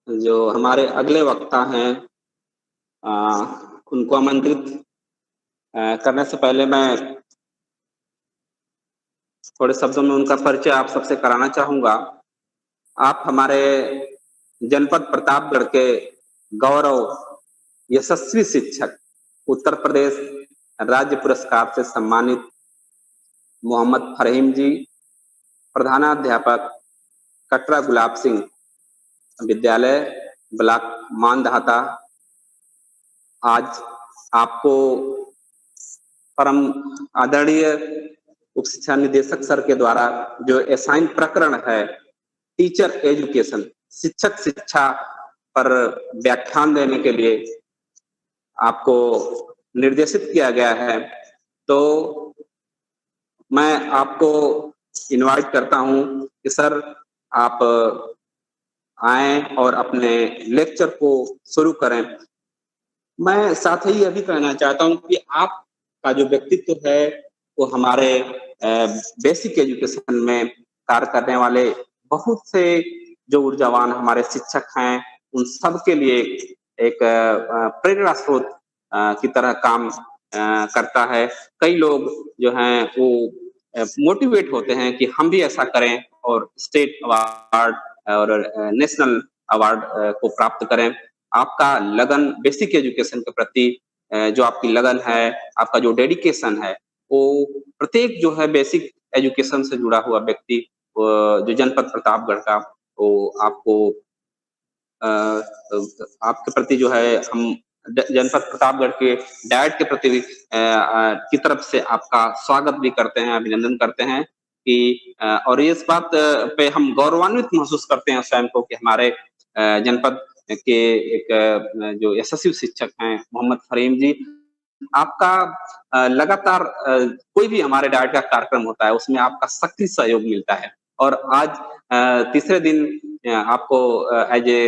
जो हमारे अगले वक्ता हैं उनको आमंत्रित करने से पहले मैं थोड़े शब्दों में उनका परिचय आप सबसे कराना चाहूंगा। आप हमारे जनपद प्रतापगढ़ के गौरव यशस्वी शिक्षक, उत्तर प्रदेश राज्य पुरस्कार से सम्मानित मोहम्मद फरहीम जी, प्रधानाध्यापक कटरा गुलाब सिंह विद्यालय, ब्लॉक मानधाता। आज आपको परम आदरणीय उप शिक्षा निदेशक सर के द्वारा जो असाइन प्रकरण है टीचर एजुकेशन, शिक्षक शिक्षा पर व्याख्यान देने के लिए आपको निर्देशित किया गया है, तो मैं आपको इनवाइट करता हूं कि सर आप आए और अपने लेक्चर को शुरू करें। मैं साथ ही यह भी कहना चाहता हूं कि आपका जो व्यक्तित्व है वो हमारे बेसिक एजुकेशन में कार्य करने वाले बहुत से जो ऊर्जावान हमारे शिक्षक हैं उन सब के लिए एक प्रेरणा स्रोत की तरह काम करता है। कई लोग जो हैं वो मोटिवेट होते हैं कि हम भी ऐसा करें और स्टेट अवार्ड और नेशनल अवार्ड को प्राप्त करें। आपका लगन बेसिक एजुकेशन के प्रति जो आपकी लगन है, आपका जो डेडिकेशन है, वो प्रत्येक जो है बेसिक एजुकेशन से जुड़ा हुआ व्यक्ति जो जनपद प्रतापगढ़ का, वो आपको आपके प्रति जो है हम जनपद प्रतापगढ़ के डायट के प्रति की तरफ से आपका स्वागत भी करते हैं, अभिनंदन करते हैं कि और इस बात पे हम गौरवान्वित महसूस करते हैं स्वयं को कि हमारे जनपद के एक जो यशस्वी शिक्षक हैं मोहम्मद फरहीम जी, आपका लगातार कोई भी हमारे डायट का कार्यक्रम होता है उसमें आपका सक्रिय सहयोग मिलता है और आज तीसरे दिन आपको एज ए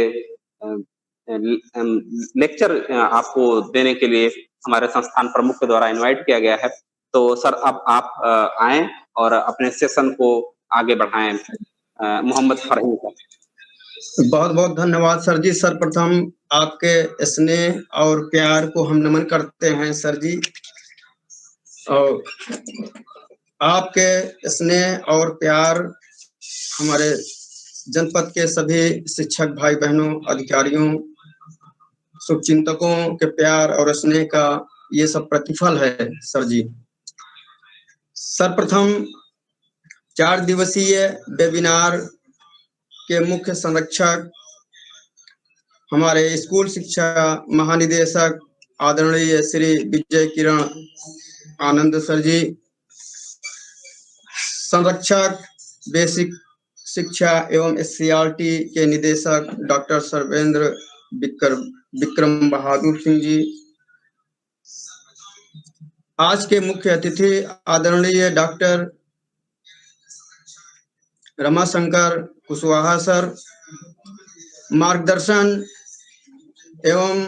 लेक्चर आपको देने के लिए हमारे संस्थान प्रमुख के द्वारा इनवाइट किया गया है। तो सर अब आप आए और अपने सेशन को आगे बढ़ाएं। मोहम्मद फरहीम का बहुत बहुत धन्यवाद सर जी। सर्वप्रथम आपके स्नेह और प्यार को हम नमन करते हैं सर जी, और आपके स्नेह और प्यार हमारे जनपद के सभी शिक्षक भाई बहनों, अधिकारियों, शुभचिंतकों के प्यार और स्नेह का ये सब प्रतिफल है सर जी। सर्वप्रथम 4 दिवसीय वेबिनार के मुख्य संरक्षक हमारे स्कूल शिक्षा महानिदेशक आदरणीय श्री विजय किरण आनंद सर जी, संरक्षक बेसिक शिक्षा एवं SCRT के निदेशक डॉक्टर सर्वेंद्र विक्रम बहादुर सिंह जी, आज के मुख्य अतिथि आदरणीय डॉक्टर रमाशंकर कुशवाहा सर, मार्गदर्शन एवं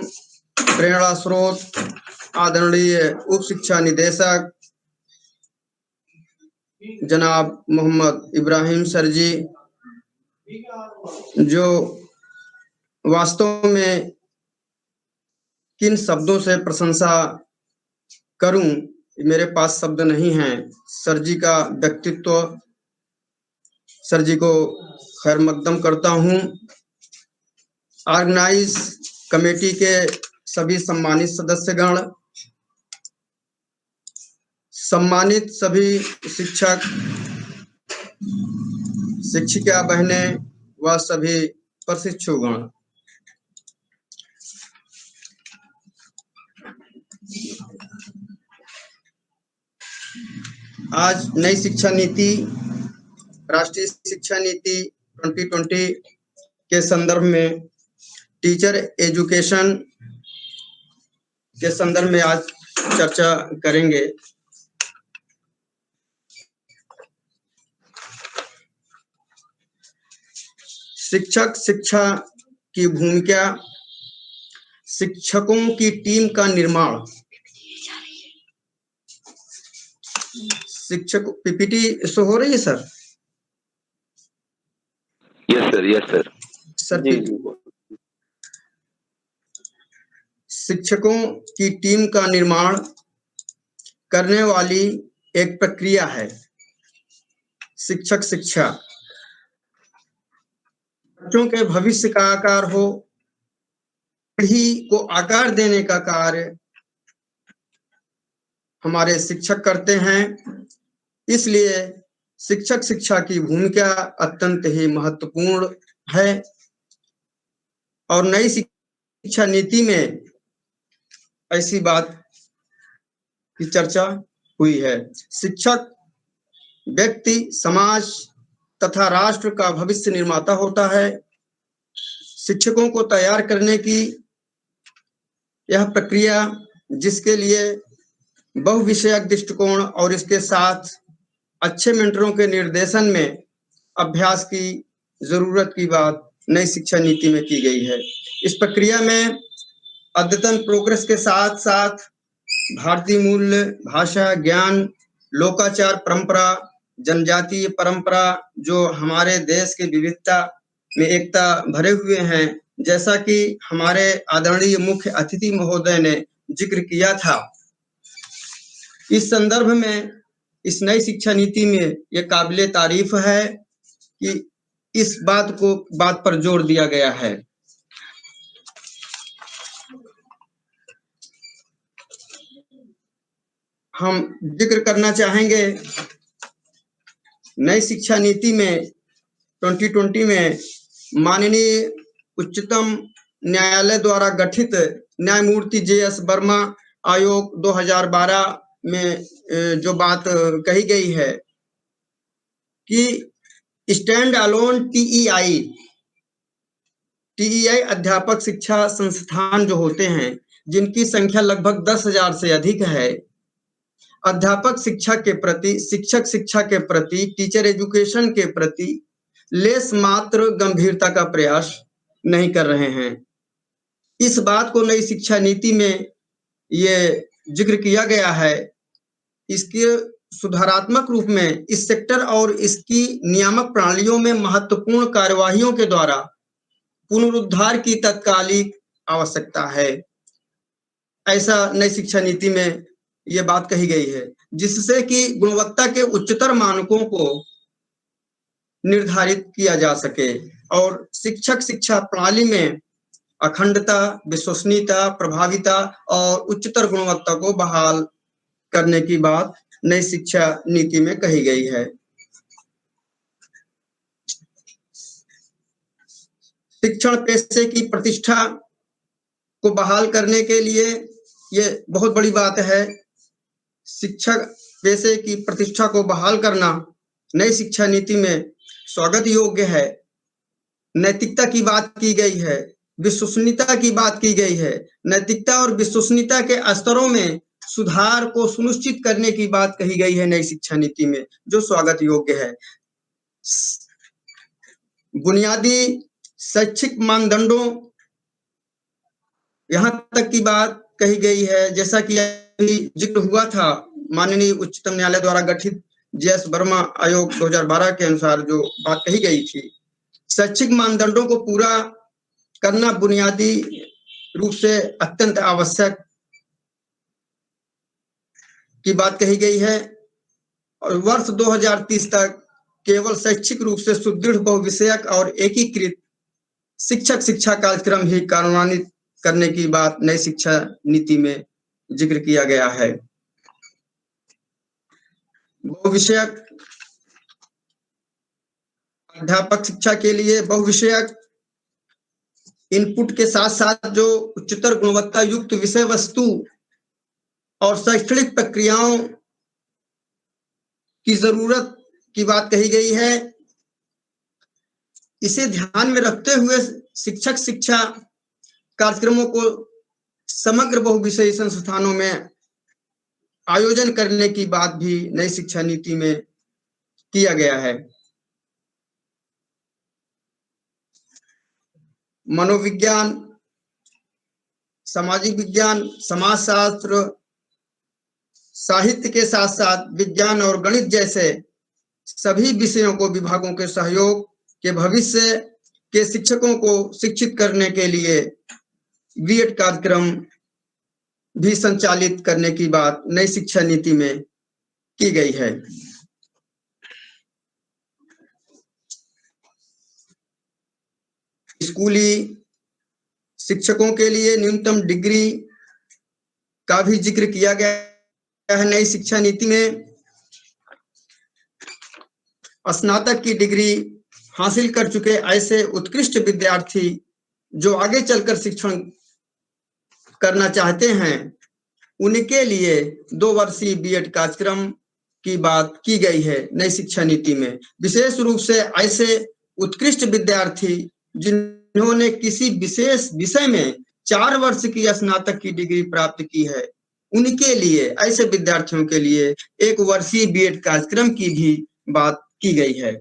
प्रेरणा स्रोत आदरणीय उप शिक्षा निदेशक जनाब मोहम्मद इब्राहिम सर जी, जो वास्तव में किन शब्दों से प्रशंसा करूं, मेरे पास शब्द नहीं हैं। सर जी का व्यक्तित्व, सर जी को खैर मकदम करता हूं। ऑर्गेनाइज कमेटी के सभी सम्मानित सदस्यगण, सम्मानित सभी शिक्षक, शिक्षिका बहनें व सभी प्रशिक्षुगण, आज नई शिक्षा नीति, राष्ट्रीय शिक्षा नीति 2020 के संदर्भ में, टीचर एजुकेशन के संदर्भ में आज चर्चा करेंगे। शिक्षक शिक्षा की भूमिका, शिक्षकों की टीम का निर्माण। शिक्षक पीपीटी शो हो रही है sir? Yes sir, yes sir. Sir शिक्षकों की टीम का निर्माण करने वाली एक प्रक्रिया है। शिक्षक शिक्षा बच्चों के भविष्य का आकार हो, पीढ़ी को आकार देने का कार्य हमारे शिक्षक करते हैं। इसलिए शिक्षक शिक्षा की भूमिका अत्यंत ही महत्वपूर्ण है और नई शिक्षा नीति में ऐसी बात की चर्चा हुई है। शिक्षक व्यक्ति, समाज तथा राष्ट्र का भविष्य निर्माता होता है। शिक्षकों को तैयार करने की यह प्रक्रिया, जिसके लिए बहुविषयक दृष्टिकोण और इसके साथ अच्छे मेंटरों के निर्देशन में अभ्यास की जरूरत की बात नई शिक्षा नीति में की गई है। इस प्रक्रिया में अद्यतन प्रोग्रेस के साथ साथ भारतीय मूल्य, भाषा, ज्ञान, लोकाचार, परंपरा, जनजातीय परंपरा जो हमारे देश की विविधता में एकता भरे हुए हैं, जैसा कि हमारे आदरणीय मुख्य अतिथि महोदय ने जिक्र किया था। इस संदर्भ में इस नई शिक्षा नीति में ये काबिले तारीफ है कि इस बात पर जोर दिया गया है। हम जिक्र करना चाहेंगे नई शिक्षा नीति में 2020 में माननीय उच्चतम न्यायालय द्वारा गठित न्यायमूर्ति JS वर्मा आयोग 2012 में जो बात कही गई है कि स्टैंड अलोन TEI अध्यापक शिक्षा संस्थान जो होते हैं, जिनकी संख्या लगभग 10,000 से अधिक है, अध्यापक शिक्षा के प्रति, शिक्षक शिक्षा के प्रति, टीचर एजुकेशन के प्रति लेस मात्र गंभीरता का प्रयास नहीं कर रहे हैं। इस बात को नई शिक्षा नीति में ये जिक्र किया गया है। इसके सुधारात्मक रूप में इस सेक्टर और इसकी नियामक प्रणालियों में महत्वपूर्ण कार्यवाहियों के द्वारा पुनरुद्धार की तत्कालिक आवश्यकता है। ऐसा नई शिक्षा नीति में ये बात कही गई है, जिससे कि गुणवत्ता के उच्चतर मानकों को निर्धारित किया जा सके और शिक्षक शिक्षा प्रणाली में अखंडता, विश्वसनीयता, प्रभावीता और उच्चतर गुणवत्ता को बहाल करने की बात नई शिक्षा नीति में कही गई है। शिक्षण पेशे की प्रतिष्ठा को बहाल करने के लिए ये बहुत बड़ी बात है। शिक्षक पेशे की प्रतिष्ठा को बहाल करना नई शिक्षा नीति में स्वागत योग्य है। नैतिकता की बात की गई है, विश्वसनीयता की बात की गई है। नैतिकता और विश्वसनीयता के स्तरों में सुधार को सुनिश्चित करने की बात कही गई है नई शिक्षा नीति में, जो स्वागत योग्य है। बुनियादी शैक्षिक मानदंडों यहाँ तक की बात कही गई है, जैसा कि अभी जिक्र हुआ था, माननीय उच्चतम न्यायालय द्वारा गठित JS वर्मा आयोग 2012 के अनुसार जो बात कही गई थी, शैक्षिक मानदंडों को पूरा करना बुनियादी रूप से अत्यंत आवश्यक की बात कही गई है और वर्ष 2030 तक केवल शैक्षिक रूप से सुदृढ़, बहुविषयक और एकीकृत शिक्षक शिक्षा कार्यक्रम ही कार्यान्वित करने की बात नई शिक्षा नीति में जिक्र किया गया है। बहुविषयक अध्यापक शिक्षा के लिए बहुविषयक इनपुट के साथ साथ जो उच्चतर गुणवत्ता युक्त विषय वस्तु और शैक्षणिक प्रक्रियाओं की जरूरत की बात कही गई है। इसे ध्यान में रखते हुए शिक्षक शिक्षा कार्यक्रमों को समग्र बहुविषयी संस्थानों में आयोजन करने की बात भी नई शिक्षा नीति में किया गया है। मनोविज्ञान, सामाजिक विज्ञान, समाजशास्त्र, साहित्य के साथ साथ विज्ञान और गणित जैसे सभी विषयों को विभागों के सहयोग के भविष्य के शिक्षकों को शिक्षित करने के लिए B.Ed कार्यक्रम भी संचालित करने की बात नई शिक्षा नीति में की गई है। स्कूली शिक्षकों के लिए न्यूनतम डिग्री का भी जिक्र किया गया है नई शिक्षा नीति में। स्नातक की डिग्री हासिल कर चुके ऐसे उत्कृष्ट विद्यार्थी जो आगे चलकर शिक्षण करना चाहते हैं, उनके लिए 2 वर्षीय बीएड कार्यक्रम की बात की गई है नई शिक्षा नीति में। विशेष रूप से ऐसे उत्कृष्ट विद्यार्थी जिन्होंने किसी विशेष विषय में 4 वर्ष की स्नातक की डिग्री प्राप्त की है, उनके लिए, ऐसे विद्यार्थियों के लिए 1 वर्षीय बीएड कार्यक्रम की भी बात की गई है।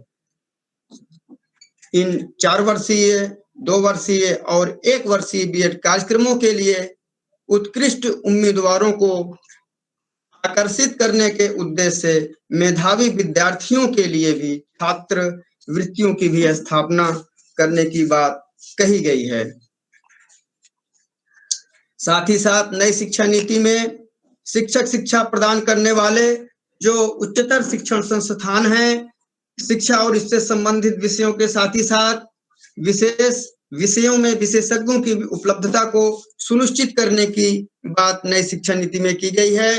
इन 4 वर्षीय, 2 वर्षीय और 1 वर्षीय बीएड कार्यक्रमों के लिए उत्कृष्ट उम्मीदवारों को आकर्षित करने के उद्देश्य से मेधावी विद्यार्थियों के लिए भी छात्र वृत्तियों की भी स्थापना करने की बात कही गई है। साथ ही साथ नई शिक्षा नीति में शिक्षक शिक्षा प्रदान करने वाले जो उच्चतर शिक्षण संस्थान हैं, शिक्षा और इससे संबंधित विषयों के साथ ही साथ विशेष विषयों में विशेषज्ञों की उपलब्धता को सुनिश्चित करने की बात नई शिक्षा नीति में की गई है।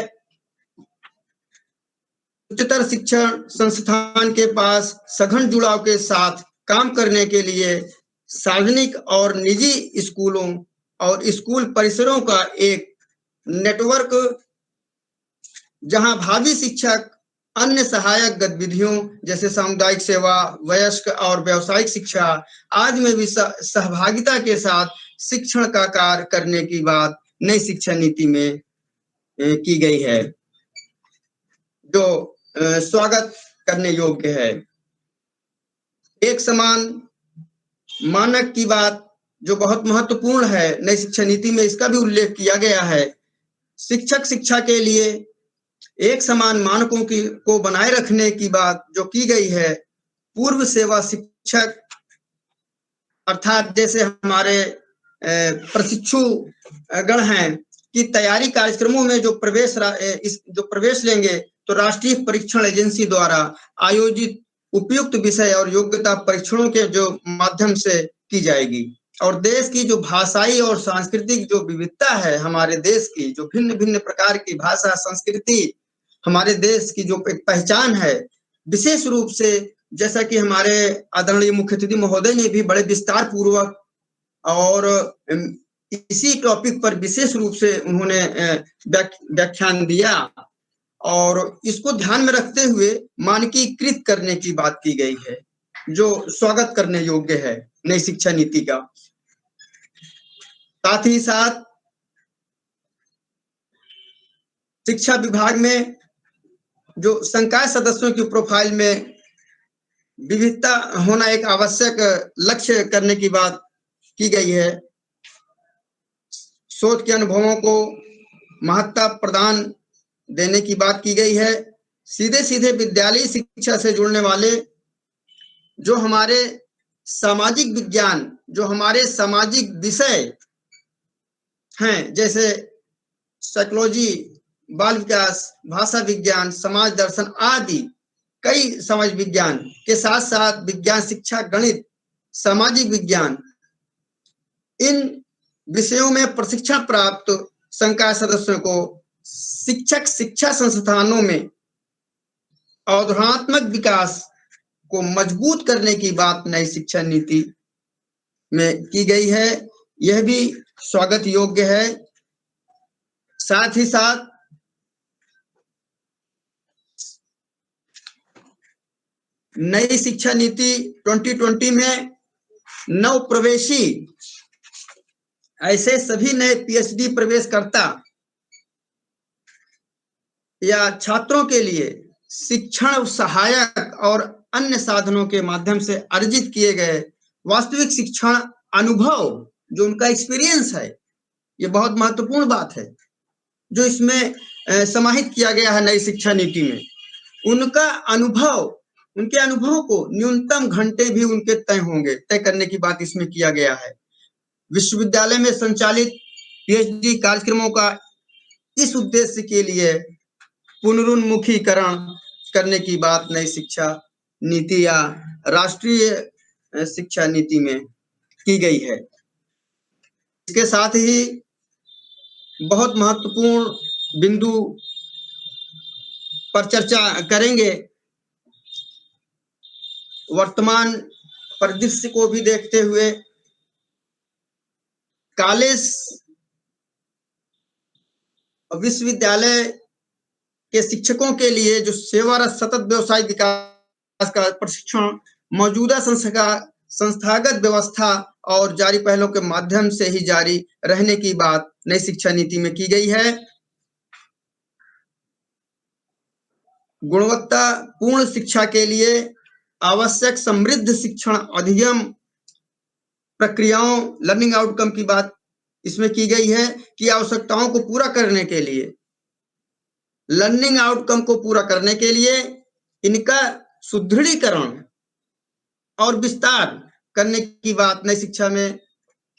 उच्चतर शिक्षण संस्थान के पास सघन जुड़ाव के साथ काम करने के लिए सार्वजनिक और निजी स्कूलों और स्कूल परिसरों का एक नेटवर्क, जहां भावी शिक्षक अन्य सहायक गतिविधियों जैसे सामुदायिक सेवा, वयस्क और व्यावसायिक शिक्षा आदि में भी सहभागिता के साथ शिक्षण का कार्य करने की बात नई शिक्षा नीति में की गई है, जो स्वागत करने योग्य है। एक समान मानक की बात जो बहुत महत्वपूर्ण है नई शिक्षा नीति में, इसका भी उल्लेख किया गया है। शिक्षक शिक्षा के लिए एक समान मानकों को बनाए रखने की बात जो की गई है। पूर्व सेवा शिक्षक अर्थात जैसे हमारे प्रशिक्षु गण हैं कि तैयारी कार्यक्रमों में जो प्रवेश लेंगे तो राष्ट्रीय परीक्षण एजेंसी द्वारा आयोजित उपयुक्त विषय और योग्यता परीक्षणों के जो माध्यम से की जाएगी। और देश की जो भाषाई और सांस्कृतिक जो विविधता है, हमारे देश की जो भिन्न भिन्न प्रकार की भाषा संस्कृति हमारे देश की जो एक पहचान है, विशेष रूप से जैसा कि हमारे आदरणीय मुख्य अतिथि महोदय ने भी बड़े विस्तार पूर्वक और इसी टॉपिक पर विशेष रूप से उन्होंने व्याख्यान दिया और इसको ध्यान में रखते हुए मानकीकृत करने की बात की गई है, जो स्वागत करने योग्य है नई शिक्षा नीति का। साथ ही साथ शिक्षा विभाग में जो संकाय सदस्यों की प्रोफाइल में विविधता होना एक आवश्यक लक्ष्य करने की बात की गई है। शोध के अनुभवों को महत्ता प्रदान देने की बात की गई है। सीधे सीधे विद्यालयी शिक्षा से जुड़ने वाले जो हमारे सामाजिक विज्ञान, जो हमारे सामाजिक विषय हैं, जैसे साइकोलॉजी, बाल विकास, भाषा विज्ञान, समाज दर्शन आदि कई समाज विज्ञान के साथ साथ विज्ञान शिक्षा, गणित, सामाजिक विज्ञान, इन विषयों में प्रशिक्षण प्राप्त संकाय सदस्यों को शिक्षक शिक्षा संस्थानों में अवधारणात्मक विकास को मजबूत करने की बात नई शिक्षा नीति में की गई है। यह भी स्वागत योग्य है। साथ ही साथ नई शिक्षा नीति 2020 में नव प्रवेशी ऐसे सभी नए पीएचडी प्रवेशकर्ता या छात्रों के लिए शिक्षण सहायक और अन्य साधनों के माध्यम से अर्जित किए गए वास्तविक शिक्षण अनुभव, जो उनका एक्सपीरियंस है, ये बहुत महत्वपूर्ण बात है जो इसमें समाहित किया गया है नई शिक्षा नीति में। उनका अनुभव, उनके अनुभव को न्यूनतम घंटे भी उनके तय करने की बात इसमें किया गया है। विश्वविद्यालय में संचालित पीएचडी कार्यक्रमों का इस उद्देश्य के लिए पुनरुन्मुखीकरण करने की बात नई शिक्षा नीति या राष्ट्रीय शिक्षा नीति में की गई है। इसके साथ ही बहुत महत्वपूर्ण बिंदु पर चर्चा करेंगे। वर्तमान परिदृश्य को भी देखते हुए कॉलेज विश्वविद्यालय के शिक्षकों के लिए जो सेवारत सतत व्यवसाय विकास का प्रशिक्षण मौजूदा संस्थागत व्यवस्था और जारी पहलों के माध्यम से ही जारी रहने की बात नई शिक्षा नीति में की गई है। गुणवत्तापूर्ण शिक्षा के लिए आवश्यक समृद्ध शिक्षण अधिगम प्रक्रियाओं लर्निंग आउटकम की बात इसमें की गई है कि आवश्यकताओं को पूरा करने के लिए लर्निंग आउटकम को पूरा करने के लिए इनका सुदृढ़ीकरण और विस्तार करने की बात नई शिक्षा में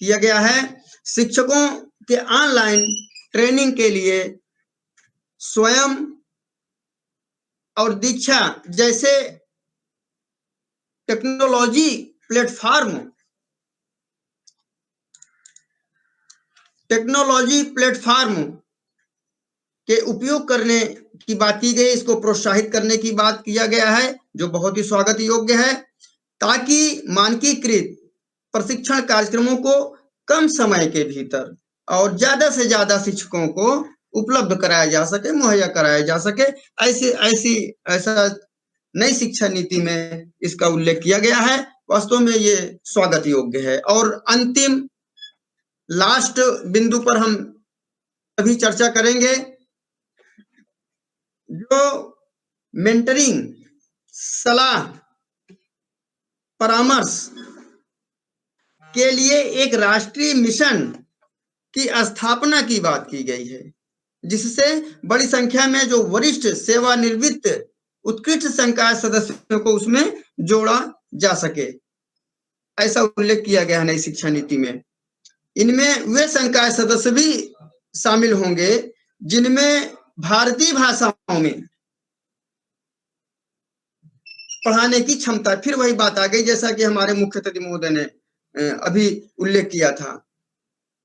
किया गया है। शिक्षकों के ऑनलाइन ट्रेनिंग के लिए स्वयं और दीक्षा जैसे टेक्नोलॉजी प्लेटफॉर्म के उपयोग करने की बात की गई। इसको प्रोत्साहित करने की बात किया गया है, जो बहुत ही स्वागत योग्य है, ताकि मानकीकृत प्रशिक्षण कार्यक्रमों को कम समय के भीतर और ज्यादा से ज्यादा शिक्षकों को उपलब्ध कराया जा सके, मुहैया कराया जा सके। ऐसा नई शिक्षा नीति में इसका उल्लेख किया गया है। वास्तव में ये स्वागत योग्य है। और अंतिम लास्ट बिंदु पर हम अभी चर्चा करेंगे, जो मेंटरिंग सलाह परामर्श के लिए एक राष्ट्रीय मिशन की स्थापना की बात की गई है, जिससे बड़ी संख्या में जो वरिष्ठ सेवानिवृत्त उत्कृष्ट संकाय सदस्यों को उसमें जोड़ा जा सके, ऐसा उल्लेख किया गया है नई शिक्षा नीति में। इनमें वे संकाय सदस्य भी शामिल होंगे जिनमें भारतीय भाषाओं में पढ़ाने की क्षमता। फिर वही बात आ गई, जैसा कि हमारे मुख्य अतिथि महोदय ने अभी उल्लेख किया था,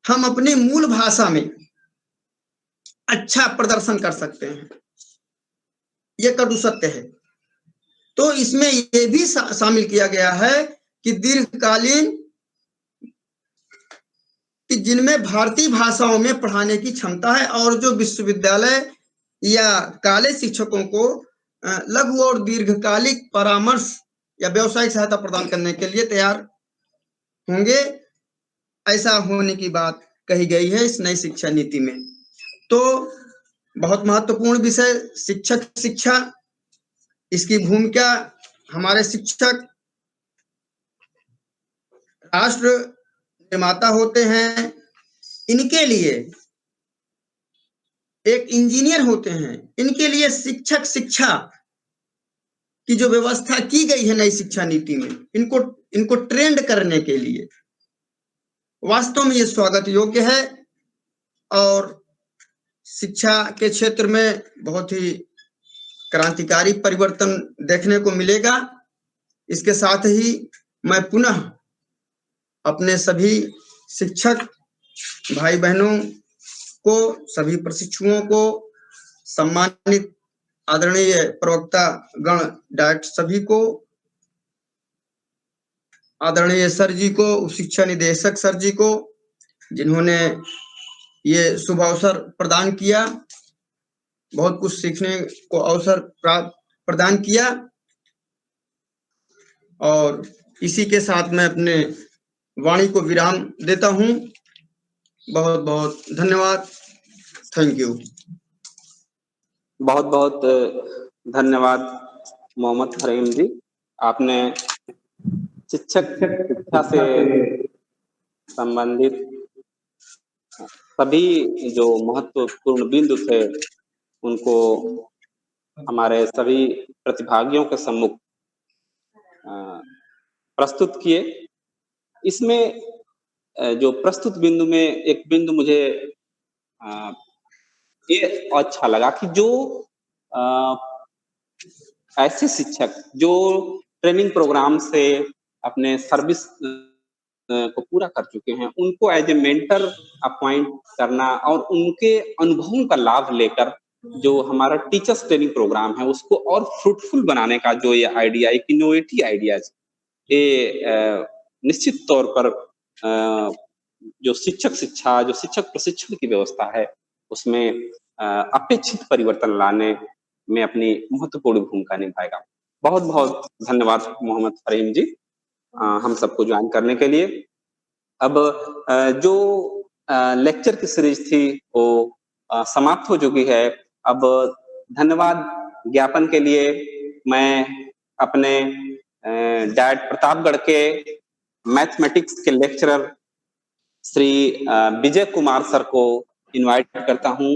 हम अपनी मूल भाषा में अच्छा प्रदर्शन कर सकते हैं, ये कटु सत्य है। तो इसमें ये भी शामिल किया गया है कि दीर्घकालीन कि जिनमें भारतीय भाषाओं में पढ़ाने की क्षमता है और जो विश्वविद्यालय या कॉलेज शिक्षकों को लघु और दीर्घकालिक परामर्श या व्यावसायिक सहायता प्रदान करने के लिए तैयार होंगे, ऐसा होने की बात कही गई है इस नई शिक्षा नीति में। तो बहुत महत्वपूर्ण विषय शिक्षा, इसकी भूमिका, हमारे शिक्षक राष्ट्र निर्माता होते हैं, इनके लिए एक इंजीनियर होते हैं, इनके लिए शिक्षा की जो व्यवस्था की गई है नई शिक्षा नीति में, इनको ट्रेंड करने के लिए वास्तव में ये स्वागत योग्य है और शिक्षा के क्षेत्र में बहुत ही क्रांतिकारी परिवर्तन देखने को मिलेगा। इसके साथ ही मैं पुनः अपने सभी शिक्षक भाई बहनों को, सभी प्रशिक्षुओं को, सम्मानित आदरणीय प्रवक्ता गण डायरेक्टर सभी को, आदरणीय सर जी को, उप शिक्षा निदेशक सर जी को, जिन्होंने ये शुभ अवसर प्रदान किया, बहुत कुछ सीखने को अवसर प्रदान किया। और इसी के साथ मैं अपने वाणी को विराम देता हूं। बहुत बहुत धन्यवाद। Thank you. बहुत बहुत धन्यवाद मोहम्मद फरीम जी। आपने शिक्षा से संबंधित सभी जो महत्वपूर्ण बिंदु थे उनको हमारे सभी प्रतिभागियों के सम्मुख प्रस्तुत किए। इसमें जो प्रस्तुत बिंदु में एक बिंदु मुझे ये अच्छा लगा कि जो ऐसे शिक्षक जो ट्रेनिंग प्रोग्राम से अपने सर्विस को पूरा कर चुके हैं, उनको एज ए मेंटर अपॉइंट करना और उनके अनुभवों का लाभ लेकर जो हमारा टीचर्स ट्रेनिंग प्रोग्राम है उसको और फ्रूटफुल बनाने का जो ये आइडिया, एक इनोवेटिव आइडियाज, ये निश्चित तौर पर जो शिक्षक प्रशिक्षण की व्यवस्था है उसमें अपेक्षित परिवर्तन लाने में अपनी महत्वपूर्ण भूमिका निभाएगा। बहुत बहुत धन्यवाद मोहम्मद फहीम जी हम सबको ज्वाइन करने के लिए। अब जो लेक्चर की सीरीज थी वो समाप्त हो चुकी है। अब धन्यवाद ज्ञापन के लिए मैं अपने डायट प्रतापगढ़ के मैथमेटिक्स के लेक्चरर श्री विजय कुमार सर को इनवाइट करता हूं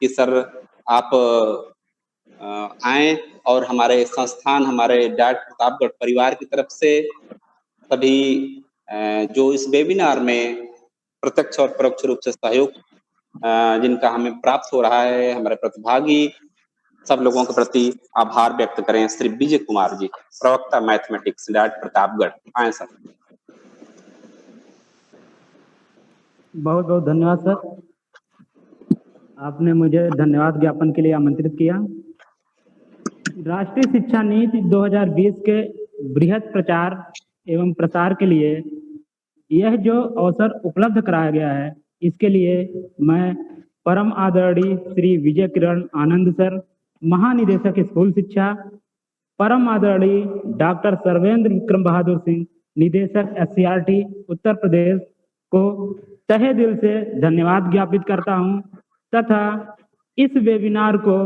कि सर आप आए और हमारे संस्थान, हमारे डायट प्रतापगढ़ परिवार की तरफ से सभी जो इस वेबिनार में प्रत्यक्ष और परोक्ष रूप से सहयोग जिनका हमें प्राप्त हो रहा है, हमारे प्रतिभागी सब लोगों के प्रति आभार व्यक्त करें। श्री विजय कुमार जी, प्रवक्ता मैथमेटिक्स, डायट प्रतापगढ़, आए सर। बहुत बहुत धन्यवाद सर, आपने मुझे धन्यवाद ज्ञापन के लिए आमंत्रित किया। राष्ट्रीय शिक्षा नीति 2020 के बृहद प्रचार एवं प्रसार के लिए यह जो अवसर उपलब्ध कराया गया है, इसके लिए मैं परम आदरणीय श्री विजय किरण आनंद सर, महानिदेशक स्कूल शिक्षा, परम आदरणीय डॉक्टर सर्वेंद्र विक्रम बहादुर सिंह, निदेशक SCRT उत्तर प्रदेश को तहे दिल से धन्यवाद ज्ञापित करता हूं तथा इस वेबिनार को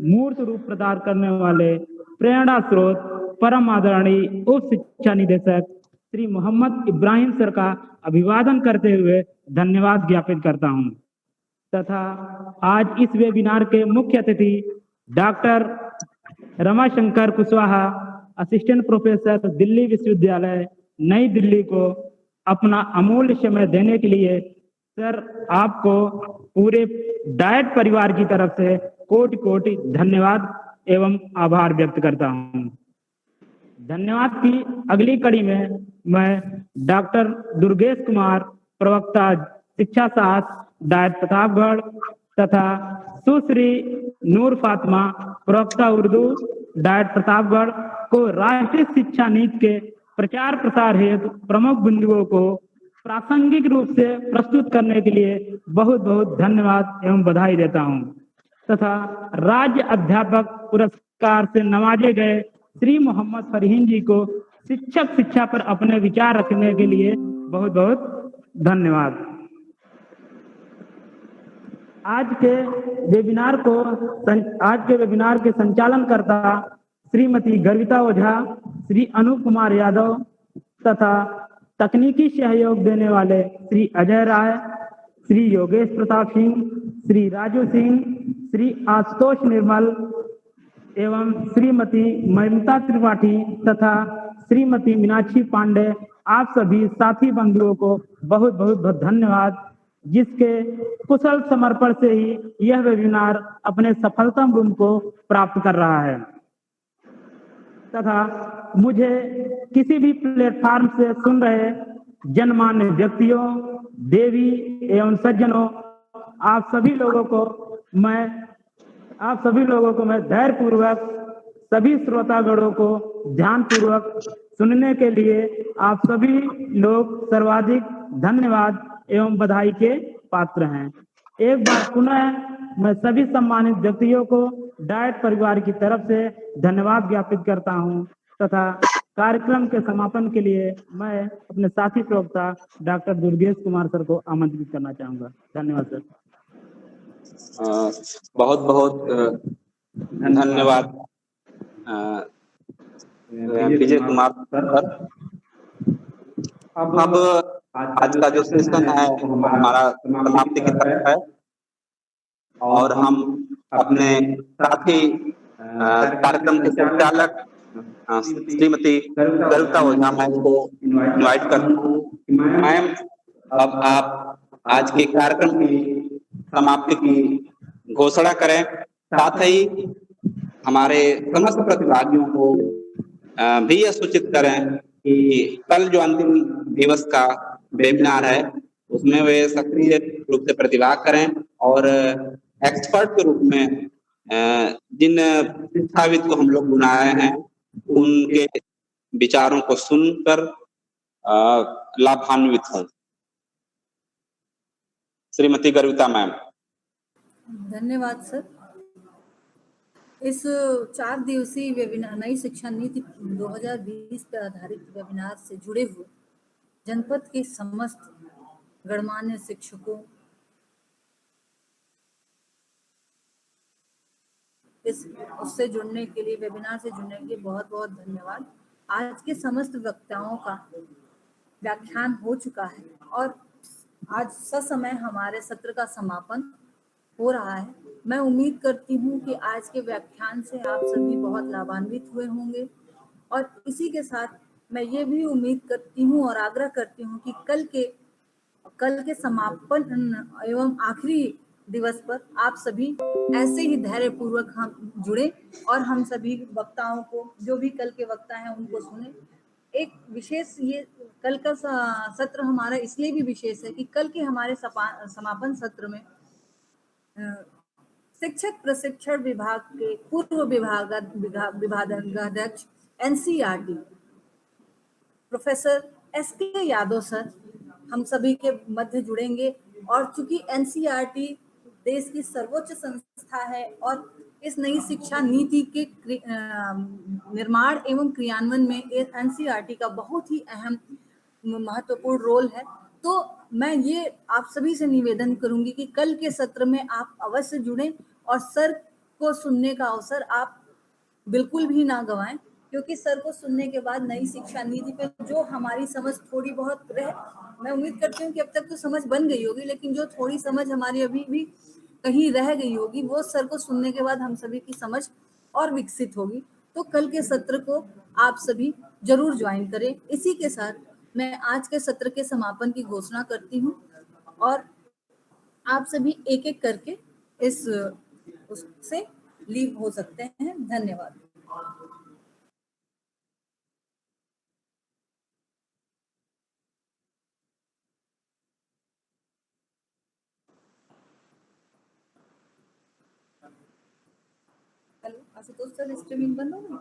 मूर्त रूप प्रदान करने वाले प्रेरणा स्रोत परम आदरणीय उप शिक्षा निदेशक श्री मोहम्मद इब्राहिम सर का अभिवादन करते हुए धन्यवाद ज्ञापित करता हूं तथा आज इस वेबिनार के मुख्य अतिथि doctor Ramashankar Kushwaha, assistant professor, Delhi विश्वविद्यालय नई दिल्ली को अपना अमूल्य समय देने के लिए सर आपको पूरे डायट परिवार की तरफ से कोटि कोटि धन्यवाद एवं आभार व्यक्त करता हूं। धन्यवाद की अगली कड़ी में मैं डॉक्टर दुर्गेश कुमार, प्रवक्ता शिक्षा शास्त्र डायट प्रतापगढ़ तथा सुश्री नूर फातिमा, प्रवक्ता उर्दू डायट प्रतापगढ़ को राष्ट्रीय शिक्षा नीति के प्रचार प्रसार हेतु प्रमुख बिंदुओं को प्रासंगिक रूप से प्रस्तुत करने के लिए बहुत बहुत धन्यवाद एवं बधाई देता हूं तथा राज्य अध्यापक पुरस्कार से नवाजे गए श्री मोहम्मद फहीम जी को शिक्षक शिक्षा पर अपने विचार रखने के लिए बहुत बहुत धन्यवाद। आज के वेबिनार के संचालन करता श्रीमती गर्विता ओझा, श्री अनूप कुमार यादव तथा तकनीकी सहयोग देने वाले श्री अजय राय, श्री योगेश प्रताप सिंह, श्री राजू सिंह, श्री आशुतोष निर्मल एवं श्रीमती ममता त्रिपाठी तथा श्रीमती मीनाक्षी पांडे, आप सभी साथी बंधुओं को बहुत बहुत धन्यवाद, जिसके कुशल समर्पण से ही यह वेबिनार अपने सफलतम रूप को प्राप्त कर रहा है तथा मुझे किसी भी प्लेटफॉर्म से सुन रहे जनमान्य व्यक्तियों, देवी एवं सज्जनों, आप सभी लोगों को मैं धैर्य पूर्वक सभी श्रोतागणों को ध्यान पूर्वक सुनने के लिए आप सभी लोग सर्वाधिक धन्यवाद एवं बधाई के पात्र हैं। एक बार पुनः मैं सभी सम्मानित व्यक्तियों को डायट परिवार की तरफ से धन्यवाद ज्ञापित करता हूं तथा कार्यक्रम के समापन के लिए मैं अपने साथी प्रवक्ता डॉक्टर दुर्गेश कुमार सर को आमंत्रित करना चाहूंगा। धन्यवाद सर। बहुत बहुत धन्यवाद विजय कुमार सर। अब आज का जो सेशन है हमारा समाप्ति की तरफ है और हम अपने साथी कार्यक्रम के संचालक श्रीमती गर्विता ओझा मैम को इनवाइट करता हूँ। मैम, अब आप आज के कार्यक्रम की समाप्ति की घोषणा करें। साथ ही हमारे समस्त प्रतिभागियों को भी यह सूचित करें कि कल जो अंतिम दिवस का वेबिनार है उसमें वे सक्रिय रूप से प्रतिभाग करें और एक्सपर्ट के रूप में जिन प्रस्तावित को हम लोग बुलाए हैं उनके विचारों को सुनकर लाभान्वित हों। श्रीमती गर्विता मैम। धन्यवाद सर। इस 4 दिवसीय वेबिनार नई शिक्षा नीति 2020 पर आधारित वेबिनार से जुड़े हुए जनपद के समस्त गणमान्य शिक्षकों, उससे जुड़ने के लिए, वेबिनार से जुड़ने के लिए बहुत बहुत धन्यवाद। आज के समस्त वक्ताओं का व्याख्यान हो चुका है और आज ससमय हमारे सत्र का समापन हो रहा है। मैं उम्मीद करती हूँ कि आज के व्याख्यान से आप सभी बहुत लाभान्वित हुए होंगे और इसी के साथ मैं ये भी उम्मीद करती हूँ और आग्रह करती हूँ कि कल के समापन एवं आखिरी दिवस पर आप सभी ऐसे ही धैर्यपूर्वक हम जुड़े और हम सभी वक्ताओं को, जो भी कल के वक्ता हैं, उनको सुने। एक विशेष, ये कल का सत्र हमारा इसलिए भी विशेष है कि कल के हमारे समापन सत्र में शिक्षक प्रशिक्षण विभाग के पूर्व विभागाध्यक्ष NCERT professor SK Yadav sir हम सभी के मध्य जुड़ेंगे। और चूंकि एनसीईआरटी देश की सर्वोच्च संस्था है और इस नई शिक्षा नीति के निर्माण एवं क्रियान्वयन में एनसीईआरटी का बहुत ही अहम महत्वपूर्ण रोल है, तो मैं ये आप सभी से निवेदन करूंगी कि कल के सत्र में आप अवश्य जुड़ें और सर को सुनने का अवसर आप बिल्कुल भी ना गवाएं, क्योंकि सर को सुनने के बाद नई शिक्षा नीति पे जो हमारी समझ थोड़ी बहुत मैं उम्मीद करती हूँ कि अब तक तो समझ बन गई होगी, लेकिन जो थोड़ी समझ हमारी अभी भी कहीं रह गई होगी, वो सर को सुनने के बाद हम सभी की समझ और विकसित होगी। तो कल के सत्र को आप सभी जरूर ज्वाइन करें। इसी के साथ मैं आज के सत्र के समापन की घोषणा करती हूँ और आप सभी एक एक करके उससे लीव हो सकते हैं। धन्यवाद। हेलो आशुतोष सर, स्ट्रीमिंग बंद हो गई?